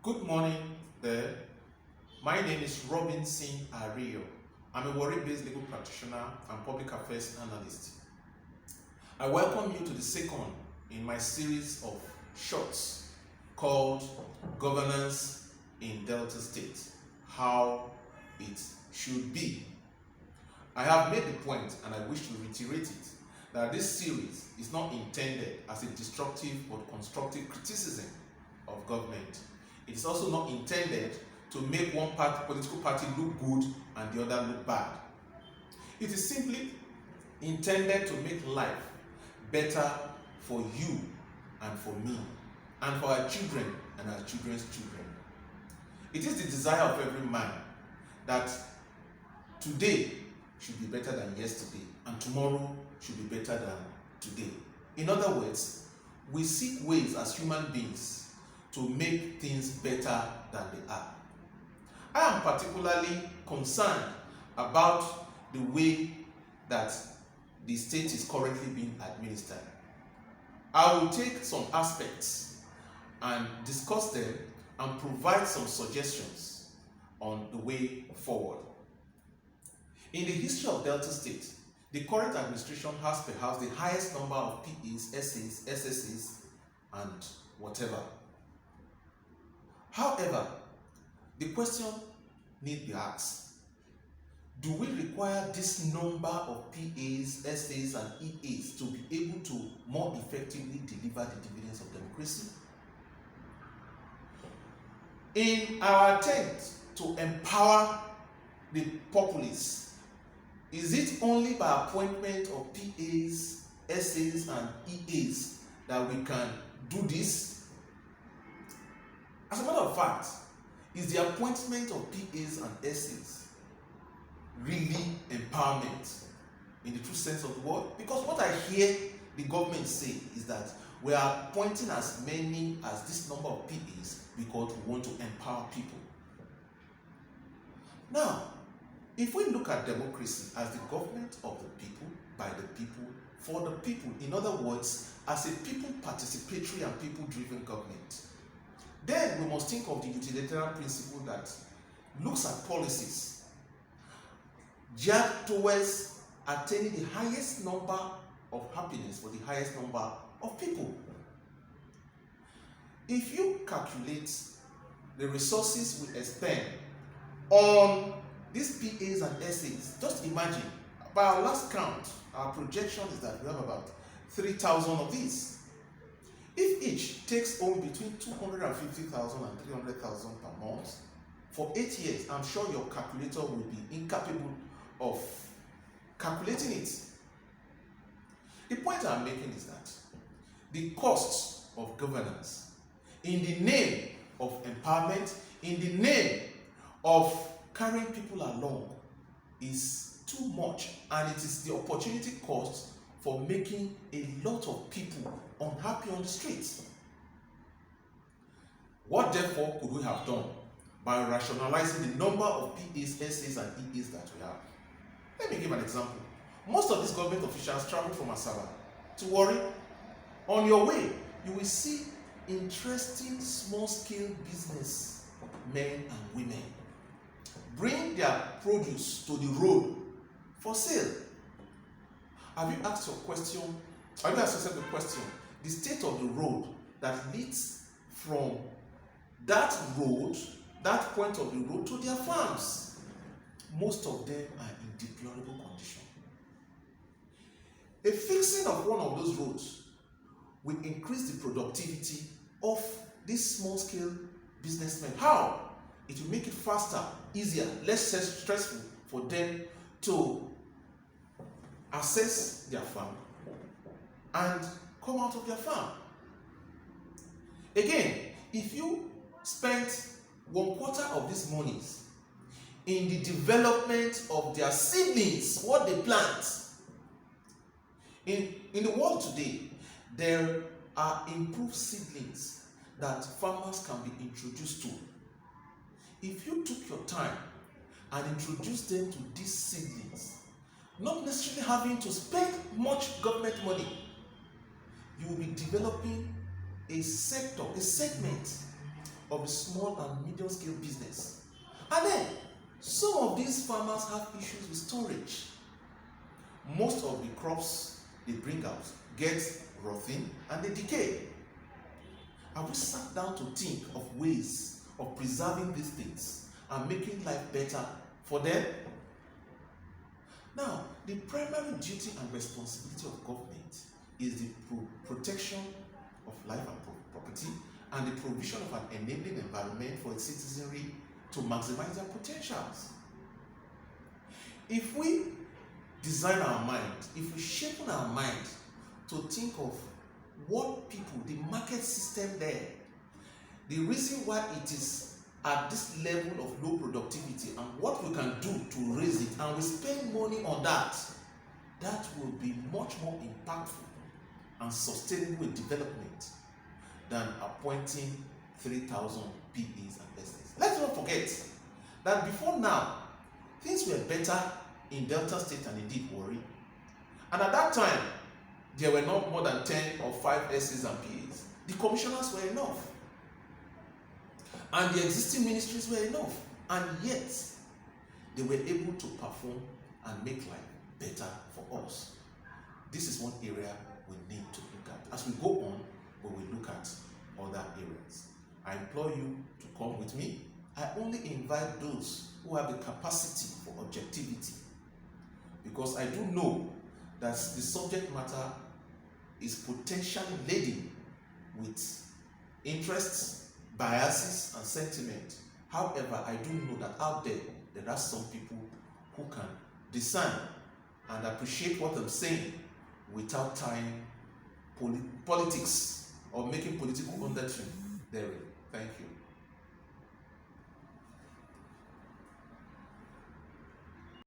Good morning there. My name is Robinson Ario. I'm a Warri-based legal practitioner and public affairs analyst. I welcome you to the second in my series of shorts called Governance in Delta State, How It Should Be. I have made the point, and I wish to reiterate it, that this series is not intended as a destructive but constructive criticism of government. It is also not intended to make one political party look good and the other look bad. It is simply intended to make life better for you and for me, and for our children and our children's children. It is the desire of every man that today should be better than yesterday, and tomorrow should be better than today. In other words, we seek ways as human beings to make things better than they are. I am particularly concerned about the way that the state is currently being administered. I will take some aspects and discuss them and provide some suggestions on the way forward. In the history of Delta State, the current administration has perhaps the highest number of PAs, SAs, SSAs, and whatever. However, the question needs to be asked: do we require this number of PAs, SAs, and EAs to be able to more effectively deliver the dividends of democracy? In our attempt to empower the populace, is it only by appointment of PAs, SAs, and EAs that we can do this? As a matter of fact, is the appointment of PAs and SAs really empowerment in the true sense of the word? Because what I hear the government say is that we are appointing as many as this number of PAs because we want to empower people. Now, if we look at democracy as the government of the people, by the people, for the people, in other words, as a people participatory and people-driven government, then we must think of the utilitarian principle that looks at policies geared towards attaining the highest number of happiness for the highest number of people. If you calculate the resources we expend on these PAs and SAs, just imagine, by our last count, our projection is that we have about 3,000 of these. If each takes home between 250,000 and 300,000 per month for 8 years, I'm sure your calculator will be incapable of calculating it. The point I'm making is that the costs of governance, in the name of empowerment, in the name of carrying people along, is too much, and it is the opportunity cost for making a lot of people unhappy on the streets. What therefore could we have done by rationalizing the number of PAs, SAs, and EAs that we have? Let me give an example. Most of these government officials travel from Asaba to Warri. On your way, you will see interesting small-scale business men and women bring their produce to the road for sale. Have you asked yourself the question, the state of the road that leads from that road, that point of the road, to their farms? Most of them are in deplorable condition. A fixing of one of those roads will increase the productivity of these small-scale businessmen. How? It will make it faster, easier, less stressful for them to access their farm and come out of their farm. Again, if you spent 1/4 of these monies in the development of their seedlings, what they plant. In the world today, there are improved seedlings that farmers can be introduced to. If you took your time and introduced them to these seedlings, not necessarily having to spend much government money, you will be developing a sector, a segment of a small and medium scale business. And then some of these farmers have issues with storage. Most of the crops they bring out get rotting and they decay. Have we sat down to think of ways of preserving these things and making life better for them? Now, the primary duty and responsibility of government is the protection of life and property and the provision of an enabling environment for its citizenry to maximize their potentials. If we design our mind, if we shape our mind to think of what people, the market system there, the reason why it is at this level of low productivity and what we can do to raise it, and we spend money on that, that will be much more impactful and sustainable in development than appointing 3,000 PEs and SDs. Let's not forget that before now, things were better in Delta State and indeed Warri. And at that time, there were not more than 10 or 5 SCs and PAs. The commissioners were enough. And the existing ministries were enough. And yet, they were able to perform and make life better for us. This is one area we need to look at. As we go on, we will look at other areas. I implore you to come with me. I only invite those who have the capacity for objectivity, because I do know that the subject matter is potentially laden with interests, biases, and sentiment. However, I do know that out there are some people who can discern and appreciate what I'm saying without tying politics or making political undertone therein. Thank you.